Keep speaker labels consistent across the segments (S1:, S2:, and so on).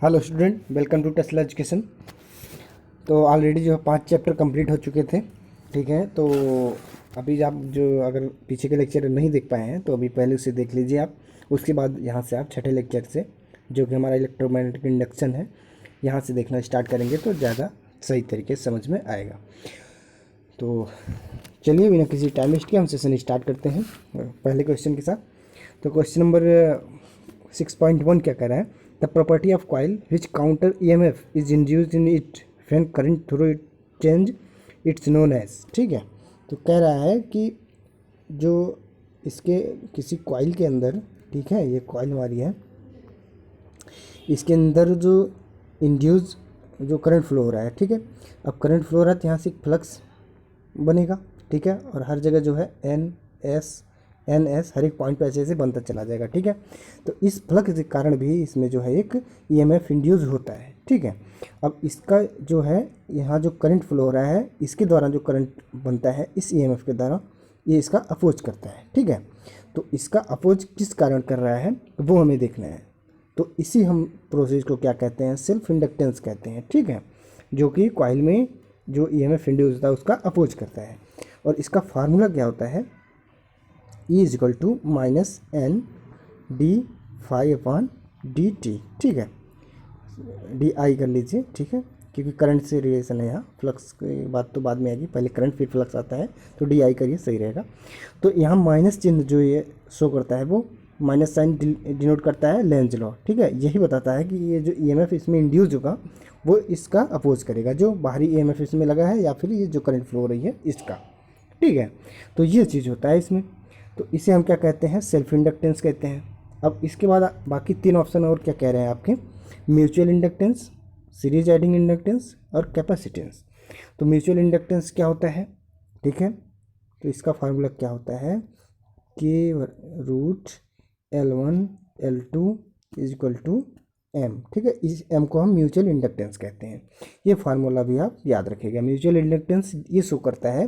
S1: Hello student, welcome to Tesla education. तो already जो है 5 चैप्टर कंप्लीट हो चुके थे। ठीक है, तो अभी आप जो अगर पीछे के लेक्चर नहीं देख पाए हैं तो अभी पहले उसे देख लीजिए आप। उसके बाद यहाँ से आप छठे लेक्चर से, जो कि हमारा इलेक्ट्रोमैग्नेटिक इंडक्शन है, यहाँ से देखना स्टार्ट करेंगे तो ज़्यादा सही तरीके से समझ में आएगा। तो चलिए बिना किसी टाइम वेस्ट के हम सेशन स्टार्ट करते हैं पहले क्वेश्चन के साथ। तो क्वेश्चन नंबर 6.1 क्या कह रहा है? The property of coil which counter EMF is induced in it when current through it change it's known as. ठीक है, तो कह रहा है कि जो इसके किसी कॉइल के अंदर, ठीक है, ये कॉइल हमारी है, इसके अंदर जो इंड्यूस जो करंट फ्लो हो रहा है, ठीक है, अब करंट फ्लो हो रहा है तो यहाँ से एक फ्लक्स बनेगा। ठीक है, और हर जगह जो है एन एस हर एक पॉइंट पे ऐसे ऐसे बनता चला जाएगा। ठीक है, तो इस फ्लक्स के कारण भी इसमें जो है एक ईएमएफ इंड्यूस होता है। ठीक है, अब इसका जो है यहाँ जो करंट फ्लो हो रहा है, इसके द्वारा जो करंट बनता है इस ईएमएफ के द्वारा, ये इसका अपोज करता है। ठीक है, तो इसका अपोज किस कारण कर रहा है वो हमें देखना है। तो इसी हम प्रोसेस को क्या कहते हैं? सेल्फ इंडक्टेंस कहते हैं। ठीक है, जो कि कॉइल में जो ईएमएफ इंड्यूस होता है उसका अपोज करता है। और इसका फार्मूला क्या होता है? E is equal to minus n d phi upon d t. ठीक है, डी आई कर लीजिए। ठीक है, क्योंकि करंट से रिलेशन है यहाँ, फ्लक्स की बात तो बाद में आएगी, पहले करंट फिर फ्लक्स आता है, तो डी आई करिए सही रहेगा। तो यहाँ माइनस चिन्ह जो ये शो करता है वो माइनस साइन डिनोट करता है लेंज लॉ। ठीक है, यही बताता है कि ये जो ईएमएफ इसमें इंड्यूस होगा वो इसका अपोज करेगा, जो बाहरी ईएमएफ इसमें लगा है या फिर ये जो करंट फ्लो हो रही है इसका। ठीक है, तो ये चीज़ होता है इसमें। तो इसे हम क्या कहते हैं? सेल्फ इंडक्टेंस कहते हैं। अब इसके बाद बाकी 3 ऑप्शन और क्या कह रहे हैं आपके? Mutual inductance, series adding inductance और कैपेसिटेंस। तो म्यूचुअल इंडक्टेंस क्या होता है? ठीक है, तो इसका फार्मूला क्या होता है? K root L1 L2 is equal to M. ठीक है, इस एम को हम म्यूचुअल इंडक्टेंस कहते हैं। ये फार्मूला भी आप याद रखिएगा। म्यूचुअल इंडक्टेंस ये शो करता है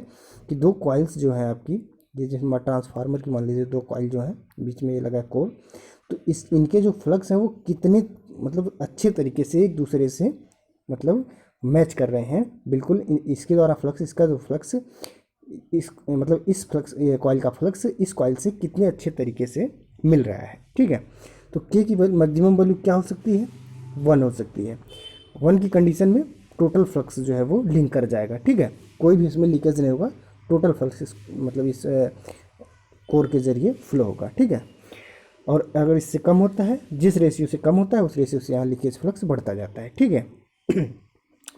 S1: कि दो कॉइल्स जो है आपकी, ये जैसे ट्रांसफार्मर की मान लीजिए 2 कॉइल जो है, बीच में ये लगा है कोर, तो इस इनके जो फ्लक्स हैं वो कितने मतलब अच्छे तरीके से एक दूसरे से मतलब मैच कर रहे हैं। बिल्कुल इसके द्वारा फ्लक्स, इसका जो फ्लक्स इस मतलब इस फ्लक्स, ये कॉइल का फ्लक्स इस कॉइल से कितने अच्छे तरीके से मिल रहा है। ठीक है, तो के की मैक्सिमम वैल्यू क्या हो सकती है? 1 हो सकती है। 1 की कंडीशन में टोटल फ्लक्स जो है वो लिंक कर जाएगा। ठीक है, कोई भी इसमें लीकेज नहीं होगा, टोटल फ्लक्स मतलब इस कोर के जरिए फ्लो होगा। ठीक है, और अगर इससे कम होता है, जिस रेशियो से कम होता है उस रेशियो से यहाँ लीकेज फ्लक्स बढ़ता जाता है। ठीक है,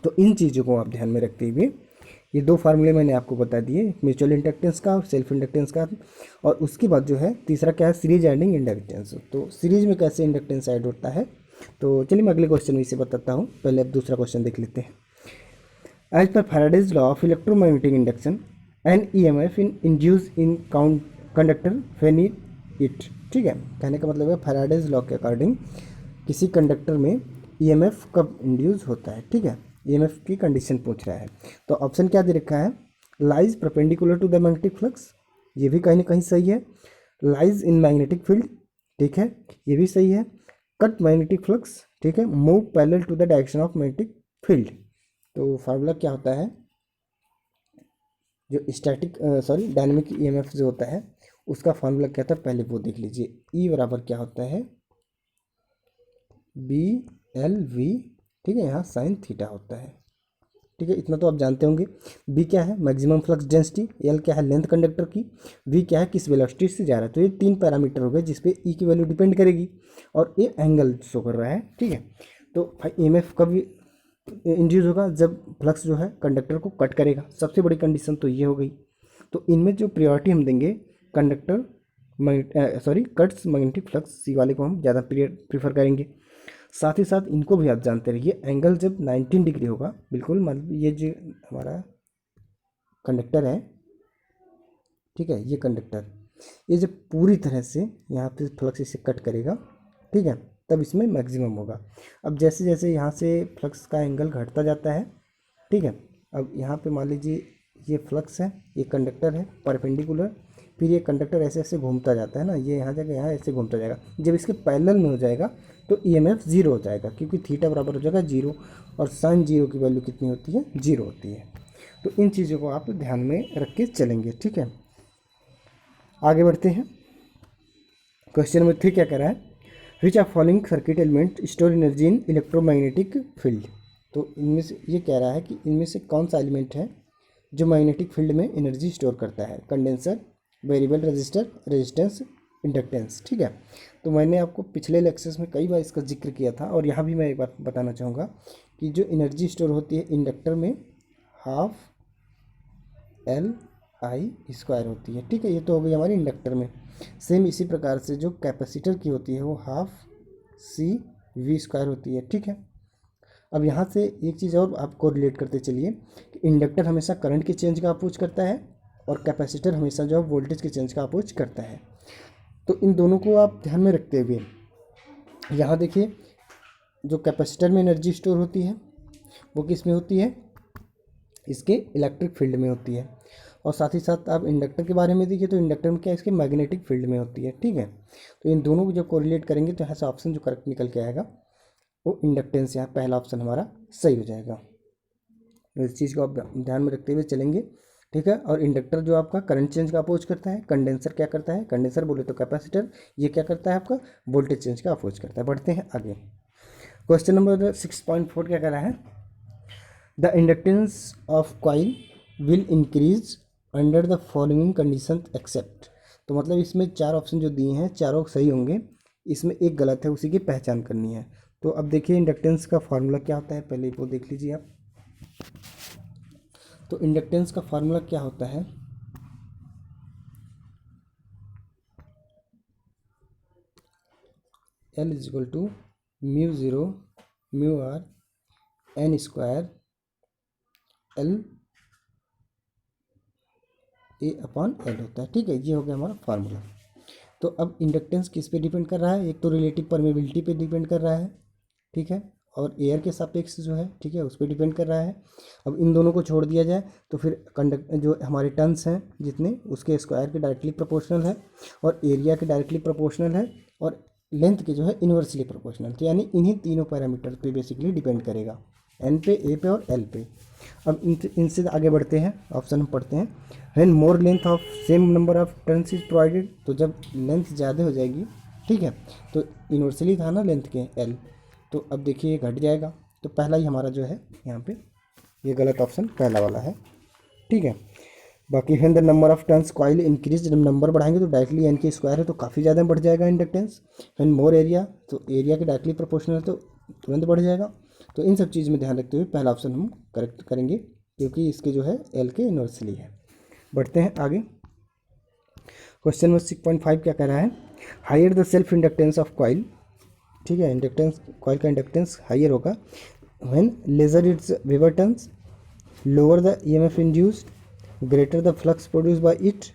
S1: तो इन चीज़ों को आप ध्यान में रखते हुए ये 2 फार्मूले मैंने आपको बता दिए, म्यूचुअल इंडक्टेंस का और सेल्फ इंडक्टेंस का। और उसके बाद जो है तीसरा क्या है? Series adding inductance. तो सीरीज में कैसे इंडक्टेंस ऐड होता है, तो चलिए मैं अगले क्वेश्चन में इसे बताता हूँ। पहले अब दूसरा क्वेश्चन देख लेते हैं। As per Faraday's law of electromagnetic induction an EMF in induce in conductor when it. ठीक है, कहने का मतलब है फैराडेज लॉ के अकॉर्डिंग किसी कंडक्टर में ईएमएफ कब इंड्यूस होता है। ठीक है, ईएमएफ की कंडीशन पूछ रहा है। तो ऑप्शन क्या दे रखा है? Lies perpendicular to the magnetic flux, ये भी कहीं ना कहीं सही है। लाइज इन मैग्नेटिक फील्ड, ठीक है, ये भी सही है। कट मैग्नेटिक फ्लक्स, ठीक है, move parallel to the direction of magnetic field. तो फार्मूला क्या होता है? जो स्टैटिक डायनेमिक ईएमएफ जो होता है उसका फार्मूला क्या था पहले वो देख लीजिए। ई बराबर क्या होता है? B L V. ठीक है, यहाँ साइन थीटा होता है। ठीक है, इतना तो आप जानते होंगे। बी क्या है? Maximum flux density. एल क्या है? लेंथ कंडक्टर की। वी क्या है? किस वेलोसिटी से जा रहा है। तो ये 3 पैरामीटर हो गए जिस पे ई की वैल्यू डिपेंड करेगी, और ये एंगल शो कर रहा है। ठीक है, तो ईएमएफ कब इंड्यूस होगा? जब फ्लक्स जो है कंडक्टर को कट करेगा। सबसे बड़ी कंडीशन तो ये हो गई। तो इनमें जो प्रायोरिटी हम देंगे कंडक्टर कट्स मैग्नेटिक फ्लक्स, सी वाले को हम ज़्यादा प्रीफर करेंगे। साथ ही साथ इनको भी आप जानते रहिए, एंगल जब 19 डिग्री होगा, बिल्कुल मतलब ये जो हमारा कंडक्टर है, ठीक है, ये कंडक्टर, ये जब पूरी तरह से यहाँ पे फ्लक्स इसे कट करेगा, ठीक है, तब इसमें मैक्सिमम होगा। अब जैसे जैसे यहाँ से फ्लक्स का एंगल घटता जाता है, ठीक है, अब यहाँ पे मान लीजिए ये फ्लक्स है, ये कंडक्टर है परपेंडिकुलर, फिर ये कंडक्टर ऐसे ऐसे घूमता जाता है ना, ये यहाँ जाएगा, यहाँ ऐसे घूमता जाएगा। जब इसके पैरेलल में हो जाएगा तो ईएमएफ जीरो हो जाएगा, क्योंकि थीटा बराबर हो जाएगा जीरो, और साइन जीरो की वैल्यू कितनी होती है, जीरो होती है। तो इन चीज़ों को आप ध्यान में रख के चलेंगे, ठीक है। आगे बढ़ते हैं। क्वेश्चन नंबर 3 क्या कह रहा है, which are following circuit element store energy in electromagnetic field. तो इनमें से ये कह रहा है कि इनमें से कौन सा एलिमेंट है जो मैग्नेटिक फील्ड में एनर्जी स्टोर करता है। Condenser, variable resistor, resistance, inductance, ठीक है। तो मैंने आपको पिछले लेक्चर्स में कई बार इसका जिक्र किया था, और यहाँ भी मैं एक बात बताना चाहूँगा कि जो एनर्जी स्टोर होती है इंडक्टर में, हाफ एल आई स्क्वायर होती है, ठीक है। ये तो हो गई हमारी इंडक्टर में। सेम इसी प्रकार से जो कैपेसिटर की होती है वो हाफ सी वी स्क्वायर होती है, ठीक है। अब यहाँ से एक चीज़ और आपको रिलेट करते चलिए कि इंडक्टर हमेशा करंट के चेंज का अपोज करता है, और कैपेसिटर हमेशा जो है वोल्टेज के चेंज का अपोज करता है। तो इन दोनों को आप ध्यान में रखते हुए यहाँ देखिए, जो कैपेसिटर में एनर्जी स्टोर होती है वो किस में होती है, इसके इलेक्ट्रिक फील्ड में होती है। और साथ ही साथ आप इंडक्टर के बारे में देखिए, तो इंडक्टर में क्या है, इसके मैग्नेटिक फील्ड में होती है, ठीक है। तो इन दोनों को जब कोरिलेट करेंगे तो यहाँ से ऑप्शन जो करेक्ट निकल के आएगा वो इंडक्टेंस, यहाँ पहला ऑप्शन हमारा सही हो जाएगा। तो इस चीज़ को आप ध्यान में रखते हुए चलेंगे, ठीक है। और इंडक्टर जो आपका करंट चेंज का अपोज करता है, कंडेंसर क्या करता है, कंडेंसर बोले तो कैपेसिटर, ये क्या करता है आपका वोल्टेज चेंज का अपोज करता है। बढ़ते हैं आगे। क्वेश्चन नंबर 6.4 क्या कह रहा है, the inductance of coil will increase under the following condition except. तो मतलब इसमें चार ऑप्शन जो दिए हैं चारों सही होंगे, इसमें एक गलत है, उसी की पहचान करनी है। तो अब देखिए इंडक्टेंस का फार्मूला क्या होता है, पहले वो देख लीजिए आप। तो इंडक्टेंस का फार्मूला क्या होता है, L is equal to mu zero mu r n square l a upon l होता है, ठीक है। ये हो गया हमारा फार्मूला। तो अब इंडक्टेंस किस पे डिपेंड कर रहा है, एक तो रिलेटिव परमेबिलिटी पे डिपेंड कर रहा है, ठीक है, और एयर के सापेक्ष जो है, ठीक है, उस पर डिपेंड कर रहा है। अब इन दोनों को छोड़ दिया जाए तो फिर कंडक्ट जो हमारे टर्न्स हैं जितने, उसके स्क्वायर के डायरेक्टली प्रोपोर्शनल है, और एरिया के डायरेक्टली प्रोपोर्शनल है, और लेंथ के जो है इन्वर्सली प्रोपोर्शनल। तो यानी इन्हीं तीनों पैरामीटर पे बेसिकली डिपेंड करेगा, एन पे, ए पे और एल पे। अब इनसे आगे बढ़ते हैं, ऑप्शन हम पढ़ते हैं। When more length of same number of turns is provided, तो जब लेंथ ज़्यादा हो जाएगी, ठीक है, तो इन्वर्सली था ना लेंथ के एल, तो अब देखिए ये घट जाएगा। तो पहला ही हमारा जो है यहाँ पे ये गलत ऑप्शन पहला वाला है, ठीक है। बाकी when the number of turns coil increase, जब नंबर बढ़ाएंगे तो डायरेक्टली एन के स्क्वायर है तो काफ़ी ज़्यादा बढ़ जाएगा इंडक्टेंस। व्हेन मोर एरिया, तो एरिया के डायरेक्टली प्रोपोर्शनल तो तुरंत बढ़ जाएगा। तो इन सब चीज़ में ध्यान रखते हुए पहला ऑप्शन हम करेक्ट करेंगे, क्योंकि इसके जो है एल के इन्वर्सली है। बढ़ते हैं आगे। क्वेश्चन नंबर 6.5 क्या कह रहा है, higher the self inductance of coil, ठीक है, इंडक्टेंस कॉइल का इंडक्टेंस हायर होगा when lesser its weber turns, lower the EMF induced, greater the flux produce by it,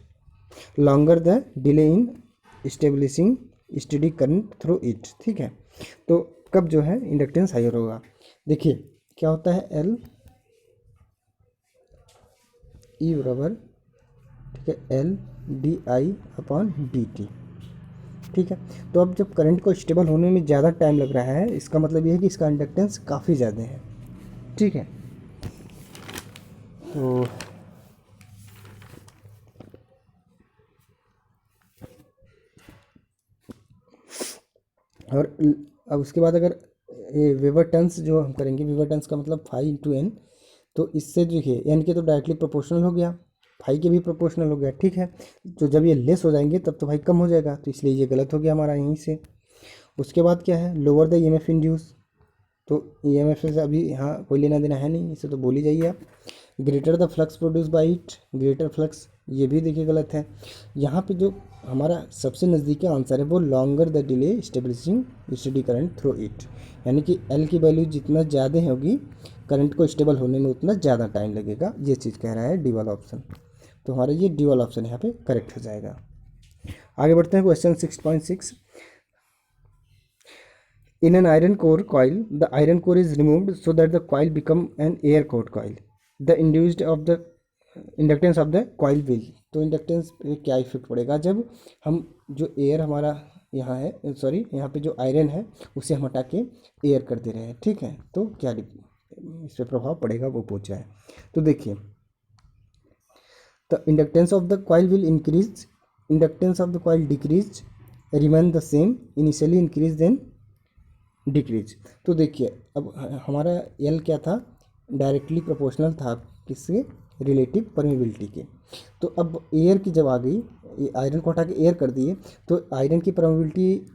S1: longer the delay in establishing steady current through it, ठीक है। तो कब जो है इंडक्टेंस हायर होगा, देखिए क्या होता है, एल ई बराबर, ठीक है, L D I upon d t, ठीक है। तो अब जब करंट को स्टेबल होने में ज़्यादा टाइम लग रहा है, इसका मतलब ये है कि इसका इंडक्टेंस काफ़ी ज़्यादा है, ठीक है। तो और अब उसके बाद अगर ये वेबर टर्न्स जो हम करेंगे, वेबर टर्न्स का मतलब 5 × n, तो इससे देखिए एन के तो डायरेक्टली प्रोपोर्शनल हो गया, फाई के भी प्रोपोर्शनल हो गया, ठीक है। तो जब ये लेस हो जाएंगे तब तो भाई कम हो जाएगा, तो इसलिए ये गलत हो गया हमारा यहीं से। उसके बाद क्या है, लोअर द ईएमएफ इंड्यूस, तो ईएमएफ से अभी यहाँ कोई लेना देना है नहीं, इसे तो बोल ही जाइए आप। Greater the flux produce by it, greater flux, ये भी देखिए गलत है। यहाँ पे जो हमारा सबसे नज़दीकी आंसर है वो longer the delay establishing steady current through it, यानी कि एल की वैल्यू जितना ज़्यादा होगी करंट को स्टेबल होने में उतना ज़्यादा टाइम लगेगा, ये चीज़ कह रहा है डी वाला ऑप्शन। तो हमारा ये डी वाला ऑप्शन यहाँ पे करेक्ट हो जाएगा। आगे बढ़ते हैं question 6.6। In an iron core coil, the iron core is removed so that the coil become an air core coil. The inductance of the coil will, तो इंडक्टेंस पे क्या इफेक्ट पड़ेगा जब हम जो एयर हमारा यहाँ है, सॉरी यहाँ पे जो आयरन है उसे हम हटा के एयर कर दे रहे हैं, ठीक है। तो क्या इस पर प्रभाव पड़ेगा वो पूछ रहा है। तो देखिए, the inductance of the coil will increase, inductance of the coil decrease, remain the same, initially increase then decrease. तो देखिए अब हमारा एल क्या था, डायरेक्टली प्रोपोर्शनल था किससे, रिलेटिव परमेबिलिटी के। तो अब एयर की जब आ गई, आयरन को हटा के एयर कर दिए, तो आयरन की परमेबिलिटी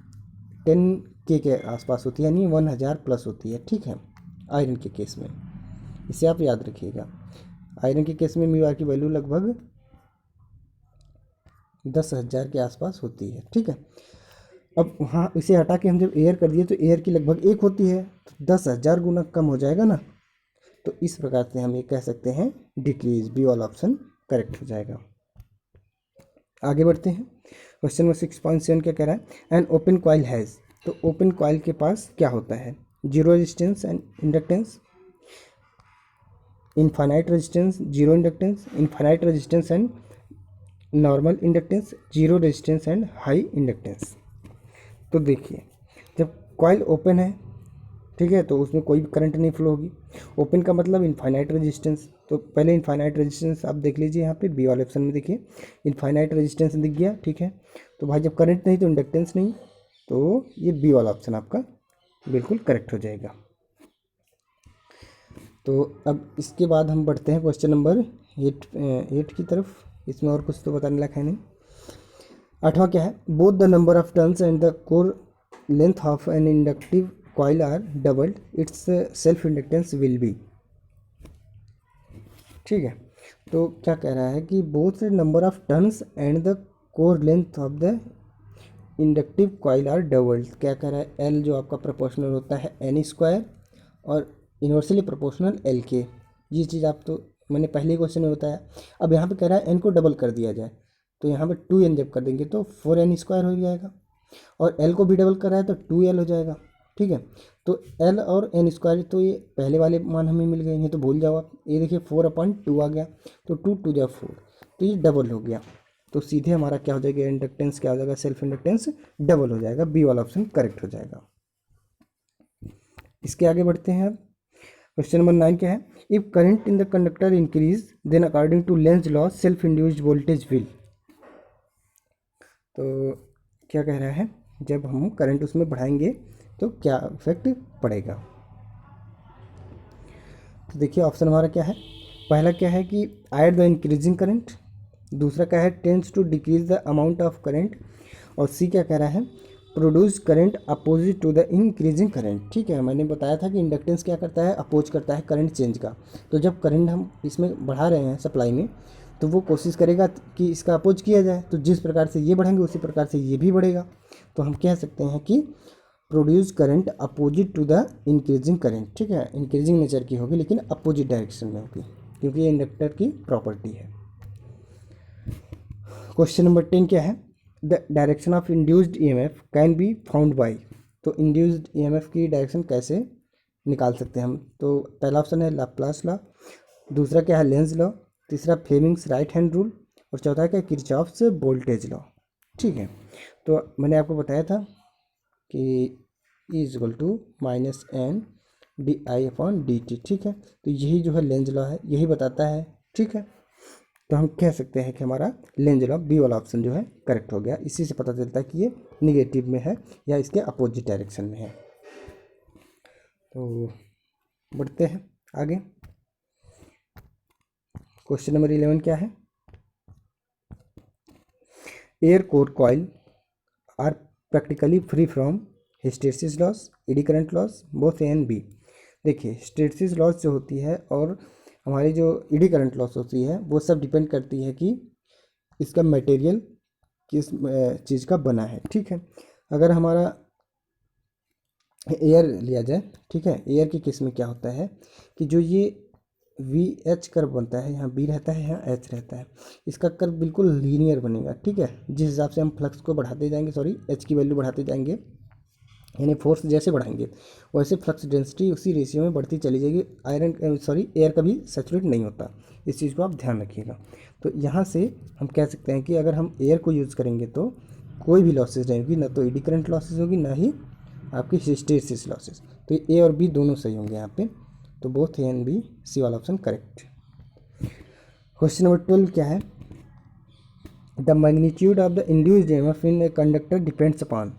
S1: 10K के आसपास होती है, यानी 1000 प्लस होती है, ठीक है, आयरन के केस में। इसे आप याद रखिएगा। आयरन के केस में म्यू आर की वैल्यू लगभग 10,000 के आसपास होती है, ठीक है। अब वहाँ इसे हटा के हम जब एयर कर दिए तो एयर की लगभग 1 होती है, तो 10,000 गुना कम हो जाएगा ना। तो इस प्रकार से हम ये कह सकते हैं डिक्रीज, बी वाला ऑप्शन करेक्ट हो जाएगा। आगे बढ़ते हैं। क्वेश्चन नंबर 6.7 क्या कह रहा है, एन ओपन कॉइल हैज़। तो ओपन कॉइल के पास क्या होता है, zero resistance and inductance, infinite resistance, zero inductance, infinite resistance and normal inductance, zero resistance and high inductance. तो देखिए, जब कॉइल ओपन है, ठीक है, तो उसमें कोई भी करंट नहीं फ्लो होगी। ओपन का मतलब इनफाइनाइट रेजिस्टेंस। तो पहले इनफाइनाइट रेजिस्टेंस आप देख लीजिए, यहाँ पे बी वाले ऑप्शन में देखिए इनफाइनाइट रेजिस्टेंस दिख गया, ठीक है। तो भाई जब करंट नहीं तो इंडक्टेंस नहीं, तो ये बी वाला ऑप्शन आपका बिल्कुल करेक्ट हो जाएगा। तो अब इसके बाद हम बढ़ते हैं क्वेश्चन नंबर 8 की तरफ। इसमें और कुछ तो बताने लायक है नहीं। 8वां क्या है, both the number of turns and the core length of an inductive coil are doubled, its self inductance will be. ठीक है, तो क्या कह रहा है कि both number of turns and the core length of the inductive coil are doubled. क्या कह रहा है, एल जो आपका प्रोपोर्शनल होता है एन स्क्वायर और इन्वर्सली प्रोपोर्शनल एल के। ये चीज़ आप तो मैंने पहले क्वेश्चन में बताया। अब यहाँ पे कह रहा है एन को डबल कर दिया जाए, तो यहाँ पे 2n जब कर देंगे तो 4n स्क्वायर हो जाएगा, और एल को भी डबल कर रहा है तो 2l हो जाएगा, ठीक है। तो एल और एन स्क्वायर, तो ये पहले वाले मान हमें मिल गए, नहीं तो भूल जाओ आप। ये देखिए 4/2 आ गया, तो 2 2 जा 4, तो ये डबल हो गया। तो सीधे हमारा क्या हो जाएगा, इंडक्टेंस क्या हो जाएगा, सेल्फ इंडक्टेंस डबल हो जाएगा, बी वाला ऑप्शन करेक्ट हो जाएगा। इसके आगे बढ़ते हैं अब। क्वेश्चन नंबर 9 क्या है, if current in the conductor increase then according to Lenz law self induced voltage will. तो क्या कह रहा है, जब हम करंट उसमें बढ़ाएंगे तो क्या इफेक्ट पड़ेगा। तो देखिए ऑप्शन हमारा क्या है, पहला क्या है कि एट द इंक्रीजिंग करंट, दूसरा क्या है tends to decrease the amount of current, और सी क्या कह रहा है, produce current opposite to the increasing current. ठीक है, मैंने बताया था कि इंडक्टेंस क्या करता है, अपोज करता है करंट चेंज का। तो जब करंट हम इसमें बढ़ा रहे हैं सप्लाई में, तो वो कोशिश करेगा कि इसका अपोज किया जाए। तो जिस प्रकार से ये बढ़ेंगे उसी प्रकार से ये भी बढ़ेगा। तो हम कह सकते हैं कि produce current opposite to the increasing current. ठीक है, इंक्रीजिंग नेचर की होगी लेकिन अपोजिट डायरेक्शन में होगी, क्योंकि ये इंडक्टर की प्रॉपर्टी है। क्वेश्चन नंबर 10 क्या है, the direction of induced EMF can be found by. तो इंड्यूस्ड ईएमएफ की डायरेक्शन कैसे निकाल सकते हैं हम। तो पहला ऑप्शन है लाप्लास लॉ, दूसरा क्या है लेंज लॉ, तीसरा फ्लेमिंग्स राइट हैंड रूल, और चौथा क्या किरचॉफ्स वोल्टेज लॉ। ठीक है, तो मैंने आपको बताया था कि E = -n/dI/dt। ठीक है, तो यही जो है लेंज लॉ है, यही बताता है। ठीक है, तो हम कह सकते हैं कि हमारा लेंज लॉ बी वाला ऑप्शन जो है करेक्ट हो गया। इसी से पता चलता है कि ये निगेटिव में है या इसके अपोजिट डायरेक्शन में है। तो बढ़ते हैं आगे। क्वेश्चन नंबर 11 क्या है, air core coil are practically free from hysteresis loss, eddy current loss, both A and B. देखिए हिस्टेरिसिस लॉस जो होती है और हमारी जो एडी करंट लॉस होती है वो सब डिपेंड करती है कि इसका मटेरियल किस चीज़ का बना है। ठीक है, अगर हमारा एयर लिया जाए, ठीक है, एयर की केस में क्या होता है कि जो ये VH कर्व बनता है, यहाँ B रहता है, यहाँ H रहता है, इसका कर्व बिल्कुल लीनियर बनेगा। ठीक है, जिस हिसाब से हम फ्लक्स को बढ़ाते जाएंगे, सॉरी H की वैल्यू बढ़ाते जाएंगे, यानी फोर्स जैसे बढ़ाएंगे वैसे फ्लक्स डेंसिटी उसी रेशियो में बढ़ती चली जाएगी। एयर कभी सैचुरेट नहीं होता, इस चीज़ को आप ध्यान रखिएगा। तो यहाँ से हम कह सकते हैं कि अगर हम एयर को यूज़ करेंगे तो कोई भी लॉसेज नहीं होगी, ना तो एडी करंट लॉसेज होगी, ना ही आपकी हिस्टेरिसिस लॉसेज। तो ए और बी दोनों सही होंगे यहाँ पे। तो बोथ ए एंड बी, सी वाला ऑप्शन करेक्ट। क्वेश्चन नंबर 12 क्या है? The magnitude of the induced EMF in a conductor depends upon.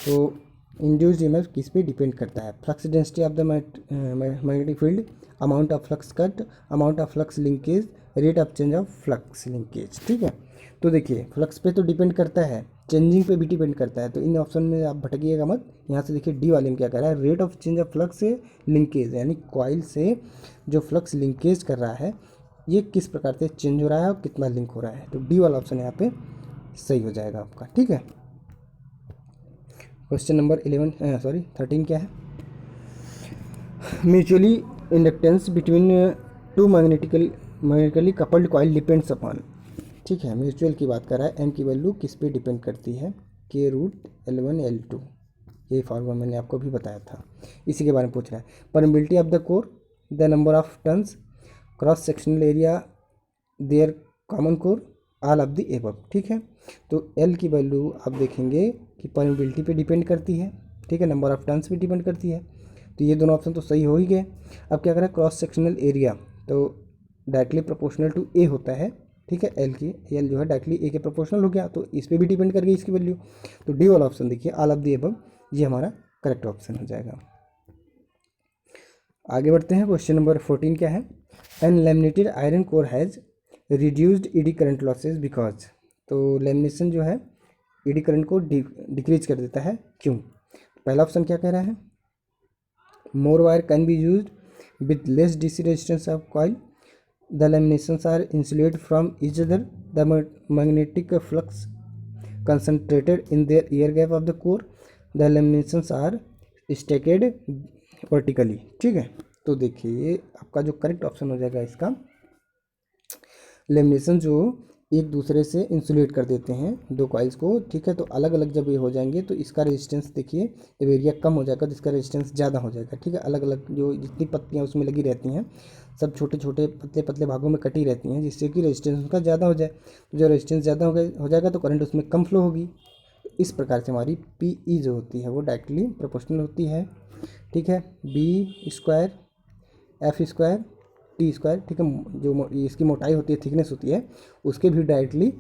S1: तो इंड्यूस्ड ईएमएफ किस पे डिपेंड करता है? Flux density of the magnetic field, amount of flux cut, amount of flux linkage, rate of change of flux linkage. ठीक है, तो देखिए flux पे तो डिपेंड करता है, चेंजिंग पे भी डिपेंड करता है। तो इन ऑप्शन में आप भटकिएगा मत। यहाँ से देखिए डी वाले में क्या कर रहा है, rate of change of flux से लिंकेज, यानी कॉइल से जो फ्लक्स लिंकेज कर रहा है ये किस प्रकार से चेंज हो रहा है और कितना लिंक हो रहा है। तो डी वाला ऑप्शन यहाँ पे सही हो जाएगा आपका। ठीक है, क्वेश्चन नंबर 13 क्या है? Mutually inductance between two magnetically coupled coil depends upon. ठीक है, म्यूचुअल की बात कर रहा है, एम की वैल्यू किस पे डिपेंड करती है? के रूट L1 L2, ये फार्मूला मैंने आपको भी बताया था, इसी के बारे में पूछ रहा है। Permeability of the core, the number of turns, cross sectional area their common core, all of the above. ठीक है, तो एल की वैल्यू आप देखेंगे कि परमिबिलिटी पे डिपेंड करती है, ठीक है, नंबर ऑफ टर्न्स पे डिपेंड करती है। तो ये दोनों ऑप्शन तो सही हो ही गए। अब क्या करें, क्रॉस सेक्शनल एरिया तो डायरेक्टली प्रोपोर्शनल टू ए होता है। ठीक है, एल जो है डायरेक्टली ए के प्रोपोर्शनल हो गया, तो इस पर भी डिपेंड कर गई इसकी वैल्यू। तो डी वाला ऑप्शन देखिए, ऑल ऑफ द एबव, ये हमारा करेक्ट ऑप्शन हो जाएगा। आगे बढ़ते हैं, क्वेश्चन नंबर 14 क्या है? An laminated iron core has reduced eddy current losses because. तो लेमिनेशन जो है ईडी करंट को डिक्रीज कर देता है, क्यों? पहला ऑप्शन क्या कह रहा है? More wire can be used with less DC resistance of coil, the laminations are insulated from each other, the magnetic flux concentrated in their ear gap of the core, the laminations are stacked vertically। ठीक है, तो देखिए आपका जो correct option हो जाएगा इसका, lamination जो एक दूसरे से इंसुलेट कर देते हैं दो कॉइल्स को। ठीक है, तो अलग अलग जब ये हो जाएंगे तो इसका रेजिस्टेंस देखिए, जब एरिया कम हो जाएगा तो इसका रेजिस्टेंस ज़्यादा हो जाएगा। ठीक है, अलग अलग जो जितनी पत्तियाँ उसमें लगी रहती हैं सब छोटे छोटे पतले पतले भागों में कटी रहती हैं, जिससे कि रेजिस्टेंस उसका ज़्यादा हो जाए। तो जब रेजिस्टेंस ज़्यादा हो जाएगा तो करंट उसमें कम फ्लो होगी। इस प्रकार से हमारी पी ई जो होती है वो डायरेक्टली प्रोपोर्शनल होती है। ठीक है, B square F square T square, ठीक है, जो इसकी मोटाई होती है, थिकनेस होती है, उसके भी डायरेक्टली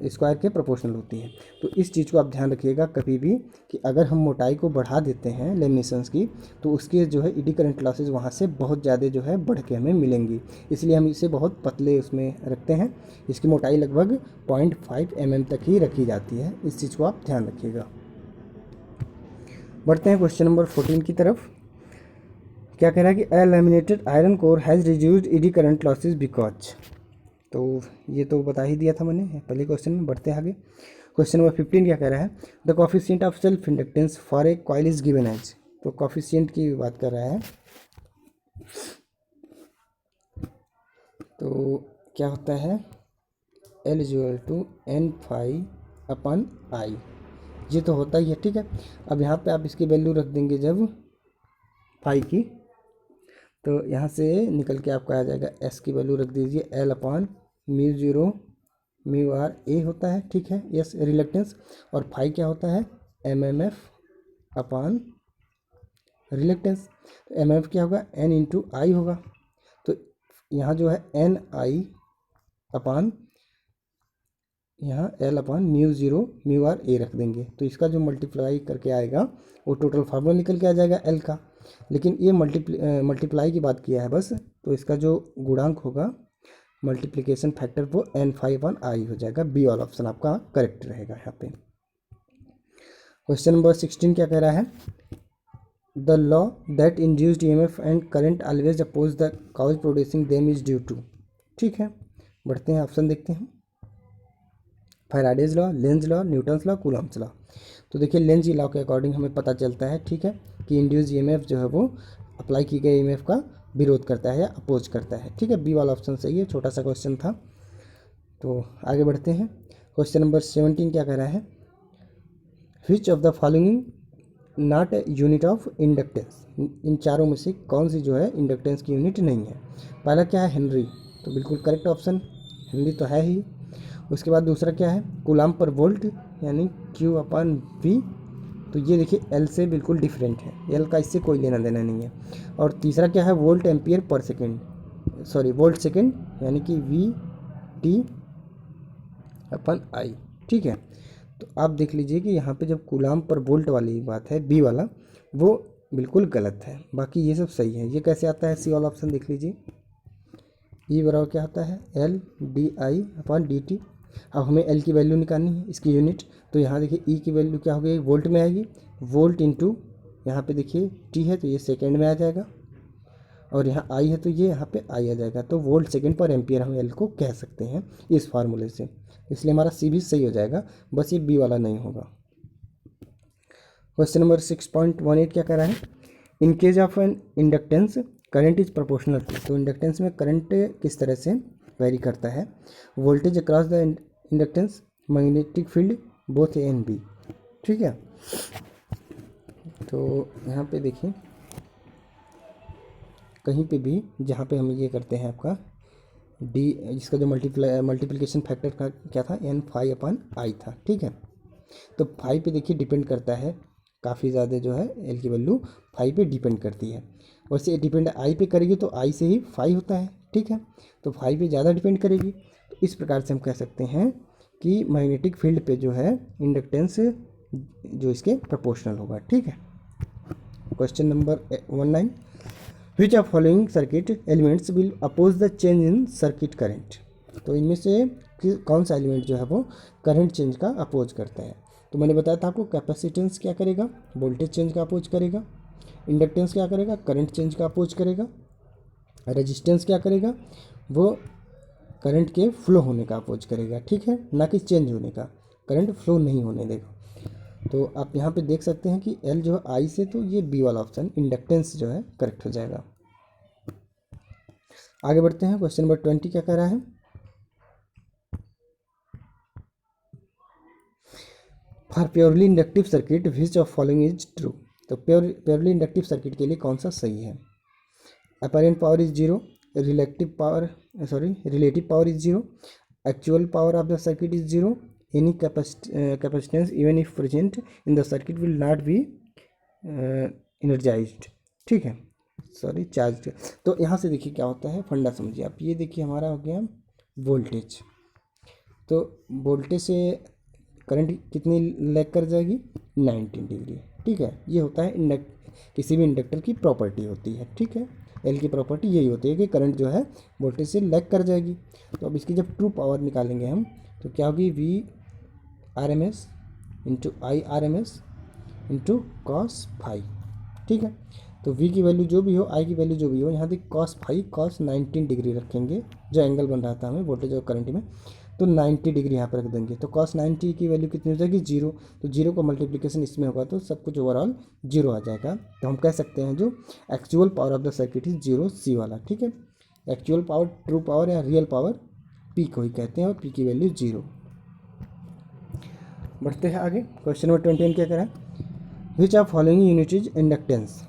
S1: स्क्वायर के प्रोपोर्शनल होती है। तो इस चीज़ को आप ध्यान रखिएगा कभी भी कि अगर हम मोटाई को बढ़ा देते हैं लेमिनेशंस की, तो उसके जो है ईडी करंट लॉसेज वहाँ से बहुत ज़्यादा जो है बढ़ के हमें मिलेंगी। इसलिए हम इसे बहुत पतले उसमें रखते हैं। इसकी मोटाई लगभग 0.5 mm तक ही रखी जाती है। इस चीज़ को आप ध्यान रखिएगा। बढ़ते हैं क्वेश्चन नंबर 14 की तरफ। क्या कह रहा है कि a laminated iron core has reduced eddy current losses because. तो ये तो बता ही दिया था मैंने पहले क्वेश्चन में। बढ़ते हैं आगे, क्वेश्चन नंबर 15 क्या कह रहा है? The coefficient of self inductance for a coil is given as. तो कॉफिशिएंट की बात कर रहा है, तो क्या होता है, L equal to N phi upon I, ये तो होता ही है। ठीक है, अब यहाँ पे आप इसकी वैल्यू रख देंगे जब फाई की, तो यहाँ से निकल के आपका आ जाएगा एस की वैल्यू रख दीजिए L upon mu zero mu r A होता है। ठीक है, यस रिलक्टेंस, और फाई क्या होता है, M M F upon reluctance. तो एम एफ क्या होगा, एन इंटू आई होगा। तो यहाँ जो है एन आई अपॉन यहाँ L upon mu zero mu r A रख देंगे, तो इसका जो मल्टीप्लाई करके आएगा वो टोटल फार्मूला निकल के आ जाएगा एल का। लेकिन ये मल्टीप्लाई की बात किया है बस, तो इसका जो गुणांक होगा मल्टीप्लिकेशन फैक्टर वो एन फाइव अपॉन आई हो जाएगा। बी वाला ऑप्शन आपका करेक्ट रहेगा यहाँ पे। क्वेश्चन नंबर 16 क्या कह रहा है? The law that induced EMF and current always oppose the cause producing them is due to. ठीक है, बढ़ते हैं ऑप्शन देखते हैं। Faraday's law, Lenz law, Newton's law, Coulomb's law. तो देखिए लेंज लॉ के अकॉर्डिंग हमें पता चलता है, ठीक है, कि इंड्यूस ईएमएफ जो है वो अप्लाई की गई ईएमएफ का विरोध करता है या अपोज करता है। ठीक है, बी वाला ऑप्शन सही है, छोटा सा क्वेश्चन था। तो आगे बढ़ते हैं, क्वेश्चन नंबर 17 क्या कह रहा है? Which of the following not unit of inductance. इन चारों में से कौन सी जो है इंडक्टेंस की यूनिट नहीं है? पहला क्या है, हेनरी, तो बिल्कुल करेक्ट ऑप्शन, हेनरी तो है ही। उसके बाद दूसरा क्या है, कूलाम पर वोल्ट यानी Q/V। तो ये देखिए L से बिल्कुल डिफरेंट है, L का इससे कोई लेना देना नहीं है। और तीसरा क्या है, volt ampere per second, sorry volt second यानी कि VT/I। ठीक है, तो आप देख लीजिए कि यहाँ पे जब कूलाम पर वोल्ट वाली बात है बी वाला, वो बिल्कुल गलत है, बाकी ये सब सही है। ये कैसे आता है, सी वाला ऑप्शन देख लीजिए। ई बराबर क्या होता है, LdI/dt। अब हमें एल की वैल्यू निकालनी है, इसकी यूनिट। तो यहाँ देखिए ई की वैल्यू क्या हो गई, वोल्ट में आएगी, वोल्ट इंटू यहाँ पे देखिए टी है तो ये सेकेंड में आ जाएगा, और यहाँ आई है तो ये यहाँ पे आई आ जाएगा। तो वोल्ट सेकेंड पर एम्पियर हम एल को कह सकते हैं इस फार्मूले से, इसलिए हमारा सी भी सही हो जाएगा, बस ये बी वाला नहीं होगा। क्वेश्चन नंबर 6.18 क्या कह रहा है, in case of an inductance current is proportional to. तो इंडक्टेंस में करंट किस तरह से वेरी करता है, voltage across the inductance, magnetic field both A and B. ठीक है, तो यहाँ पे देखिए कहीं पे भी जहाँ पे हम ये करते हैं आपका डी, जिसका जो मल्टीप्लिकेशन फैक्टर का क्या था, N∅/I था। ठीक है, तो फाइव पे देखिए डिपेंड करता है, काफ़ी ज़्यादा जो है एल की वैल्यू फाइव पे डिपेंड करती है। वैसे डिपेंड आई पे करेगी तो आई से ही फाइव होता है। ठीक है, तो फाइव पे ज़्यादा डिपेंड करेगी, तो इस प्रकार से हम कह सकते हैं कि मैग्नेटिक फील्ड पे जो है इंडक्टेंस जो इसके प्रोपोर्शनल होगा। ठीक है, question number 19, which of following circuit elements will oppose the change in circuit current. तो इनमें से कौन सा एलिमेंट जो है वो करंट चेंज का अपोज करता है। तो मैंने बताया था आपको, कैपेसिटेंस क्या करेगा, वोल्टेज चेंज का अपोज करेगा, इंडक्टेंस क्या करेगा, करंट चेंज का अपोज करेगा, रेजिस्टेंस क्या करेगा, वो करंट के फ्लो होने का अपोज करेगा। ठीक है, ना कि चेंज होने का, करंट फ्लो नहीं होने देगा। तो आप यहाँ पे देख सकते हैं कि एल जो है आई से, तो ये बी वाला ऑप्शन इंडक्टेंस जो है करेक्ट हो जाएगा। आगे बढ़ते हैं, क्वेश्चन नंबर 20 क्या कह रहा है, for purely inductive circuit which of following is true. तो प्योरली इंडक्टिव सर्किट के लिए कौन सा सही है, apparent power is zero, relative power is zero, actual power of the circuit is zero, any capacitance even if present in the circuit will not be energised. ठीक है, sorry charge. तो यहाँ से देखिए क्या होता है, फंडा समझिए आप। ये देखिए हमारा हो गया वोल्टेज, तो वोल्टेज से करंट कितनी लैग कर जाएगी, 90 डिग्री। ठीक है, ये होता है किसी भी इंडक्टर की प्रॉपर्टी होती है। ठीक है, एल की प्रॉपर्टी यही होती है कि करंट जो है वोल्टेज से लैग कर जाएगी। तो अब इसकी जब ट्रू पावर निकालेंगे हम, तो क्या होगी, V∗RMS into I∗RMS into cos phi. ठीक है, तो V की वैल्यू जो भी हो, I की वैल्यू जो भी हो, यहाँ तक cos फाई cos 90 डिग्री रखेंगे, जो एंगल बन रहा था हमें वोल्टेज और करंट में, तो 90 डिग्री यहाँ पर रख देंगे। तो cos 90 की वैल्यू कितनी हो जाएगी, जीरो। तो जीरो का मल्टीप्लिकेशन इसमें होगा तो सब कुछ ओवरऑल जीरो आ जाएगा। तो हम कह सकते हैं जो actual power of the circuit is zero, C वाला। ठीक है, एक्चुअल पावर, ट्रू पावर या रियल पावर पी को ही कहते हैं, और पी की वैल्यू जीरो। बढ़ते हैं आगे, क्वेश्चन नंबर 21 क्या कह रहा है, which of following unit is inductance.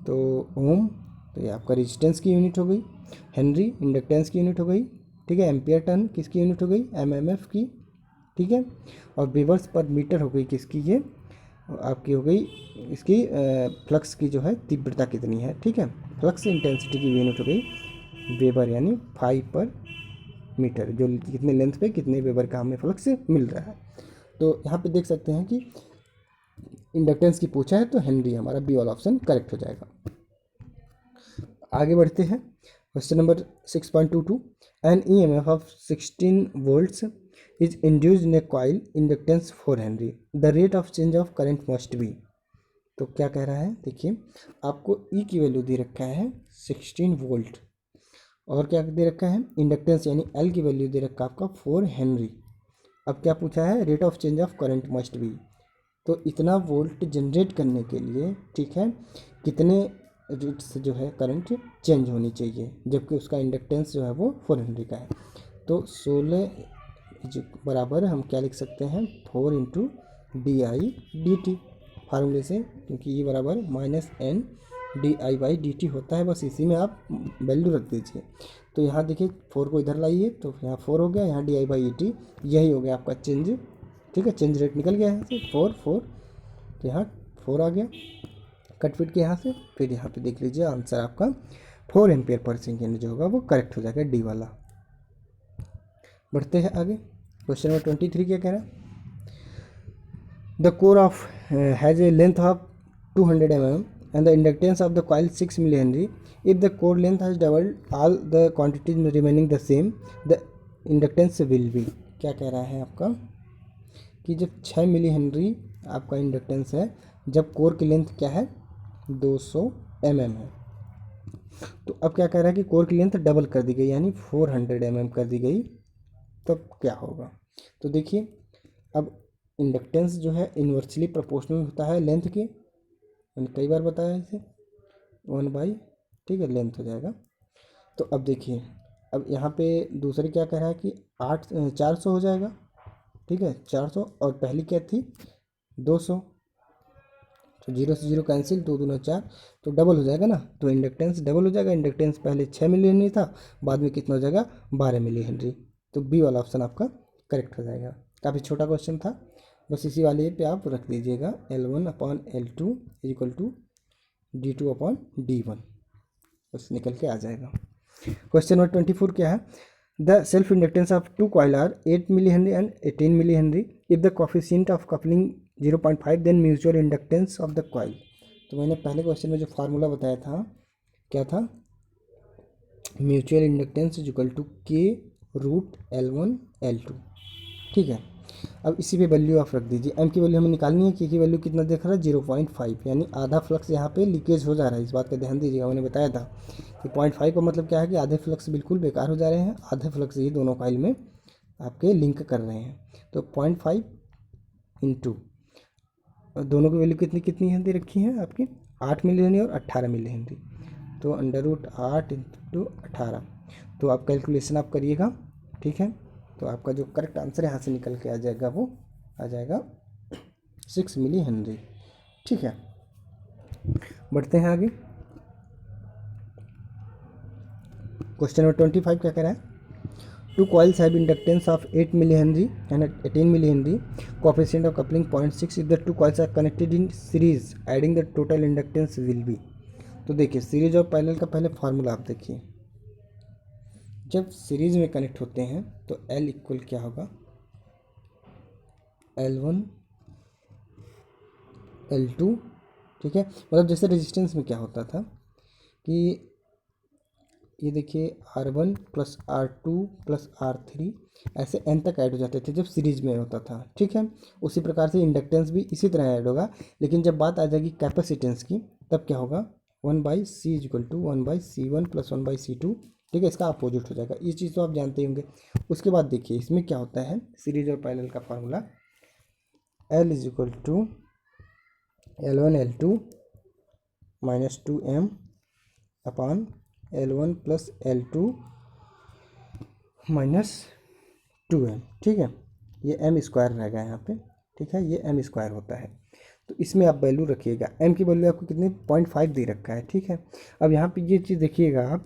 S1: तो ओम, तो ये आपका रेजिस्टेंस की यूनिट हो गई, हेनरी इंडक्टेंस की यूनिट हो गई। ठीक है, एम्पियर टर्न किसकी यूनिट हो गई, एमएमएफ की। ठीक है, और वेबर्स पर मीटर हो गई किसकी, ये आपकी हो गई इसकी फ्लक्स की जो है तीव्रता कितनी है। ठीक है, फ्लक्स इंटेंसिटी की यूनिट हो गई वेबर, यानी 5/मीटर, जो कितने लेंथ पे कितने वेबर का हमें फ्लक्स मिल रहा है। तो यहाँ पे देख सकते हैं कि इंडक्टेंस की पूछा है तो हेनरी हमारा बी वाला ऑप्शन करेक्ट हो जाएगा। आगे बढ़ते हैं, question number 6.22, an EMF of 16 volts is induced in a coil inductance 4 henry, the rate of change of current must be. तो क्या कह रहा है, देखिए आपको ई की वैल्यू दे रखा है 16 वोल्ट, और क्या दे रखा है, इंडक्टेंस यानी एल की वैल्यू दे रखा है आपका 4 हेनरी। अब क्या पूछा है, rate of change of current must be. तो इतना वोल्ट जनरेट करने के लिए, ठीक है, कितने रेट से जो है करंट चेंज होनी चाहिए, जबकि उसका इंडक्टेंस जो है वो 4 हेनरी का है। तो 16 बराबर हम क्या लिख सकते हैं, 4 इंटू DI/dt फार्मूले से, क्योंकि ये बराबर -N di/dt होता है, बस इसी में आप वैल्यू रख दीजिए। तो यहाँ देखिए 4 को इधर लाइए तो यहाँ 4 हो गया, यहाँ di/dt यही हो गया आपका चेंज। ठीक है, चेंज रेट निकल गया यहाँ से 4 तो यहाँ 4 आ गया कट फिट के यहाँ से। फिर यहाँ पे देख लीजिए आंसर आपका 4 एम्पियर पर सेकेंड जो होगा वो करेक्ट हो जाएगा, डी वाला। बढ़ते हैं आगे, क्वेश्चन नंबर 23 क्या कह रहा है? The core of has a length of 200 mm and the inductance of the coil 6 millihenry. If the core length has doubled, all the quantities remaining the same, the inductance will be। क्या कह रहा है आपका कि जब 6 milli henry आपका inductance है, जब कोर की लेंथ क्या है 200 mm है, तो अब क्या कह रहा है कि कोर की लेंथ डबल कर दी गई यानी 400 mm कर दी गई, तब क्या होगा? तो देखिए अब इंडक्टेंस जो है इन्वर्सली प्रोपोर्शनल होता है लेंथ के, मैंने कई बार बताया इसे 1/, ठीक है, लेंथ हो जाएगा। तो अब देखिए अब यहाँ पे दूसरी क्या कह रहा है कि 400 हो जाएगा, ठीक है 400, और पहली क्या थी 200, तो 0 से 0 कैंसिल, 2 दूना 4, तो डबल हो जाएगा ना, तो इंडक्टेंस डबल हो जाएगा। इंडक्टेंस पहले 6 मिली हेनरी था, बाद में कितना हो जाएगा 12 मिली हेनरी, तो बी वाला ऑप्शन आपका करेक्ट हो जाएगा। काफ़ी छोटा क्वेश्चन था, बस इसी वाले पे आप रख दीजिएगा L1/L2 = d2/d1, बस निकल के आ जाएगा। क्वेश्चन नंबर 24 क्या है? The self inductance of 2 coil are 8 milli henry and 18 milli henry. If the coefficient of coupling 0.5 then mutual inductance of the coil. तो मैंने पहले क्वेश्चन में जो फार्मूला बताया था क्या था? म्यूचुअल इंडक्टेंस = K√L1L2, ठीक है। अब इसी पे वैल्यू आप रख दीजिए। एम की वैल्यू हमें निकालनी है, के की वैल्यू कितना देख रहा है 0.5, यानी आधा फ्लक्स यहाँ पे लीकेज हो जा रहा है। इस बात का ध्यान दीजिएगा, मैंने बताया था कि 0.5 का मतलब क्या है कि आधे फ्लक्स बिल्कुल बेकार हो जा रहे हैं, आधे फ्लक्स ये दोनों कॉइल में आपके लिंक कर रहे हैं। तो 0.5 इंटू दोनों की वैल्यू कितनी कितनी हेनरी रखी है आपकी 8 मिली हेनरी और 18 मिली हेनरी, तो √8 × 18, तो आप कैलकुलेशन आप करिएगा, ठीक है। तो आपका जो करेक्ट आंसर यहाँ से निकल के आ जाएगा वो आ जाएगा 6 मिली हेनरी, ठीक है। बढ़ते हैं आगे, क्वेश्चन नंबर 25 क्या कह रहा है? 2 coils have inductance of 8 milli henry and 18 milli henry, coefficient of coupling 0.6। if the 2 coils are connected in series, adding the total inductance will be। तो देखिए सीरीज और पैरेलल का पहले फार्मूला आप देखिए, जब सीरीज में कनेक्ट होते हैं तो L इक्वल क्या होगा L1 L2, ठीक है। मतलब जैसे रेजिस्टेंस में क्या होता था कि ये देखिए R1 + R2 + R3 ऐसे n तक ऐड हो जाते थे जब सीरीज में होता था, ठीक है। उसी प्रकार से इंडक्टेंस भी इसी तरह ऐड होगा, लेकिन जब बात आ जाएगी कैपेसिटेंस की तब क्या होगा 1/C = 1/C1 + 1/C2, ठीक है। इसका अपोजिट हो जाएगा, ये चीज़ तो आप जानते ही होंगे। उसके बाद देखिए इसमें क्या होता है सीरीज और पैरेलल का formula, L = L1L2 - 2m / L1 + L2 - 2m, ठीक है। ये m² रहेगा यहाँ पे, ठीक है, ये m² होता है। तो इसमें आप वैल्यू रखिएगा, m की वैल्यू आपको कितनी 0.5 दे रखा है, ठीक है। अब यहाँ पे ये चीज़ देखिएगा आप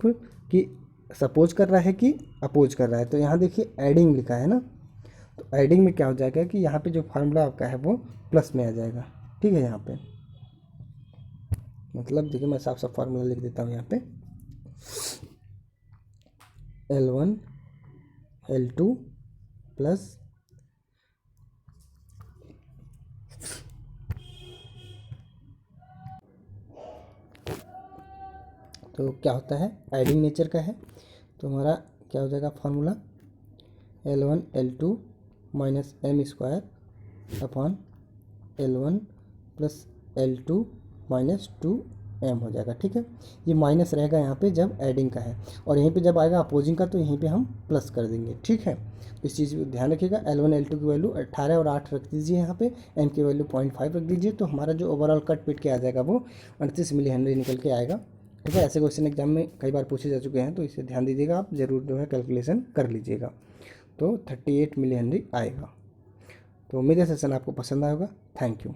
S1: कि सपोज कर रहा है कि अपोज कर रहा है, तो यहाँ देखिए एडिंग लिखा है ना, तो एडिंग में क्या हो जाएगा कि यहाँ पे जो फार्मूला आपका है वो प्लस में आ जाएगा, ठीक है। यहाँ पे मतलब देखिए मैं साफ साफ फार्मूला लिख देता हूँ यहाँ पे L1 L2 प्लस तो क्या होता है एडिंग नेचर का है, तो हमारा क्या हो जाएगा formula L1 L2 - m² / L1 + L2 - 2m हो जाएगा, ठीक है। ये माइनस रहेगा यहाँ पे जब एडिंग का है, और यहीं पे जब आएगा अपोजिंग का तो यहीं पे हम प्लस कर देंगे, ठीक है। इस चीज़ को ध्यान रखिएगा। L1 L2 की वैल्यू 18 और 8 रख दीजिए, यहाँ पे m की वैल्यू 0.5 रख दीजिए, तो हमारा जो ओवरऑल कट पिट के आ जाएगा वो 38 मिली हेनरी निकल के आएगा, ठीक है। ऐसे क्वेश्चन एग्जाम में कई बार पूछे जा चुके हैं, तो इसे ध्यान दीजिएगा, आप ज़रूर जो है कैलकुलेशन कर लीजिएगा। तो 38 मिली हेनरी आएगा। तो उम्मीद है सेशन आपको पसंद आएगा। Thank you.